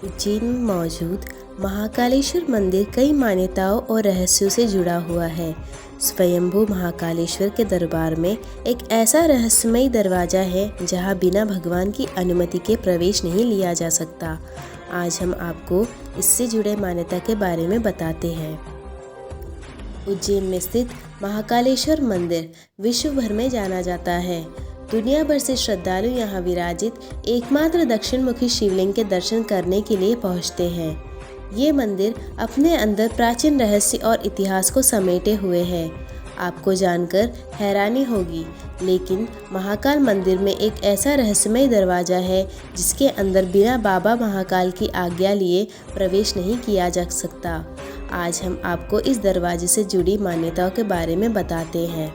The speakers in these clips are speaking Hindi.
उज्जैन में मौजूद महाकालेश्वर मंदिर कई मान्यताओं और रहस्यों से जुड़ा हुआ है। स्वयंभू महाकालेश्वर के दरबार में एक ऐसा रहस्यमय दरवाज़ा है जहां बिना भगवान की अनुमति के प्रवेश नहीं लिया जा सकता। आज हम आपको इससे जुड़े मान्यता के बारे में बताते हैं। उज्जैन में स्थित महाकालेश्वर मंदिर विश्व भर में जाना जाता है। दुनिया भर से श्रद्धालु यहाँ विराजित एकमात्र दक्षिण मुखी शिवलिंग के दर्शन करने के लिए पहुँचते हैं। ये मंदिर अपने अंदर प्राचीन रहस्य और इतिहास को समेटे हुए है। आपको जानकर हैरानी होगी, लेकिन महाकाल मंदिर में एक ऐसा रहस्यमय दरवाज़ा है जिसके अंदर बिना बाबा महाकाल की आज्ञा लिए प्रवेश नहीं किया जा सकता। आज हम आपको इस दरवाजे से जुड़ी मान्यताओं के बारे में बताते हैं।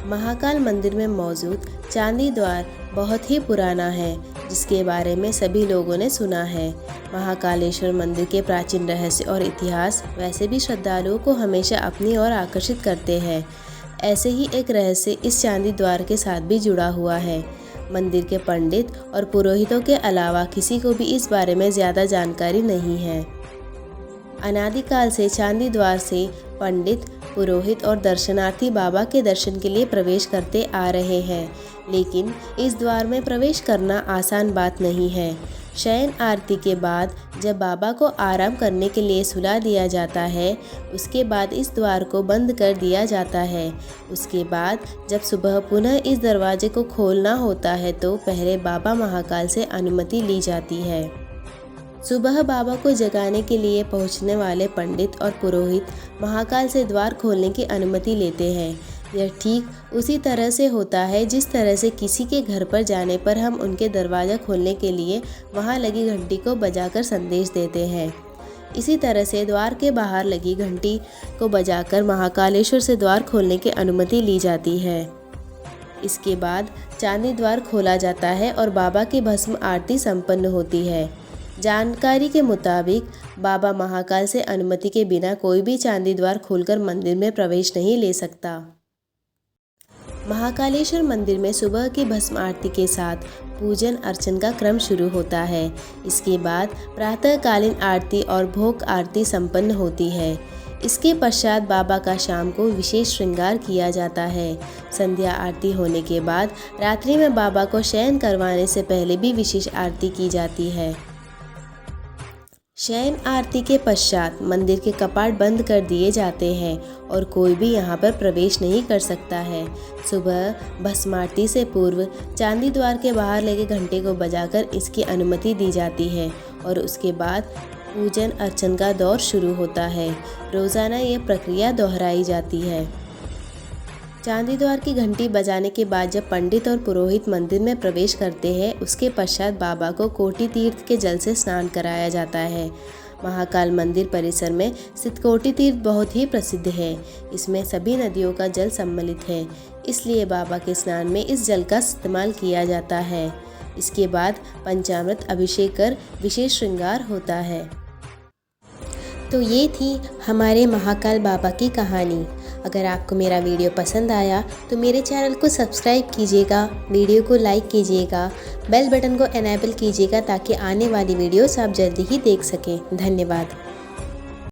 महाकाल मंदिर में मौजूद चांदी द्वार बहुत ही पुराना है, जिसके बारे में सभी लोगों ने सुना है। महाकालेश्वर मंदिर के प्राचीन रहस्य और इतिहास वैसे भी श्रद्धालुओं को हमेशा अपनी ओर आकर्षित करते हैं। ऐसे ही एक रहस्य इस चांदी द्वार के साथ भी जुड़ा हुआ है। मंदिर के पंडित और पुरोहितों के अलावा किसी को भी इस बारे में ज़्यादा जानकारी नहीं है। अनादिकाल से चांदी द्वार से पंडित, पुरोहित और दर्शनार्थी बाबा के दर्शन के लिए प्रवेश करते आ रहे हैं, लेकिन इस द्वार में प्रवेश करना आसान बात नहीं है। शयन आरती के बाद जब बाबा को आराम करने के लिए सुला दिया जाता है, उसके बाद इस द्वार को बंद कर दिया जाता है। उसके बाद जब सुबह पुनः इस दरवाजे को खोलना होता है तो पहले बाबा महाकाल से अनुमति ली जाती है। सुबह बाबा को जगाने के लिए पहुंचने वाले पंडित और पुरोहित महाकाल से द्वार खोलने की अनुमति लेते हैं। यह ठीक उसी तरह से होता है जिस तरह से किसी के घर पर जाने पर हम उनके दरवाज़ा खोलने के लिए वहां लगी घंटी को बजाकर संदेश देते हैं। इसी तरह से द्वार के बाहर लगी घंटी को बजाकर महाकालेश्वर से द्वार खोलने की अनुमति ली जाती है। इसके बाद चांदी द्वार खोला जाता है और बाबा की भस्म आरती संपन्न होती है। जानकारी के मुताबिक बाबा महाकाल से अनुमति के बिना कोई भी चांदी द्वार खोलकर मंदिर में प्रवेश नहीं ले सकता। महाकालेश्वर मंदिर में सुबह की भस्म आरती के साथ पूजन अर्चन का क्रम शुरू होता है। इसके बाद प्रातःकालीन आरती और भोग आरती संपन्न होती है। इसके पश्चात बाबा का शाम को विशेष श्रृंगार किया जाता है। संध्या आरती होने के बाद रात्रि में बाबा को शयन करवाने से पहले भी विशेष आरती की जाती है। शयन आरती के पश्चात मंदिर के कपाट बंद कर दिए जाते हैं और कोई भी यहां पर प्रवेश नहीं कर सकता है। सुबह भस्म आरती से पूर्व चांदी द्वार के बाहर लगे घंटे को बजाकर इसकी अनुमति दी जाती है और उसके बाद पूजन अर्चन का दौर शुरू होता है। रोज़ाना ये प्रक्रिया दोहराई जाती है। चांदी द्वार की घंटी बजाने के बाद जब पंडित और पुरोहित मंदिर में प्रवेश करते हैं, उसके पश्चात बाबा को कोटि तीर्थ के जल से स्नान कराया जाता है। महाकाल मंदिर परिसर में स्थित कोटि तीर्थ बहुत ही प्रसिद्ध है। इसमें सभी नदियों का जल सम्मिलित है, इसलिए बाबा के स्नान में इस जल का इस्तेमाल किया जाता है। इसके बाद पंचामृत अभिषेक कर विशेष श्रृंगार होता है। तो ये थी हमारे महाकाल बाबा की कहानी। अगर आपको मेरा वीडियो पसंद आया तो मेरे चैनल को सब्सक्राइब कीजिएगा, वीडियो को लाइक कीजिएगा, बेल बटन को एनेबल कीजिएगा ताकि आने वाली वीडियोस आप जल्दी ही देख सकें। धन्यवाद।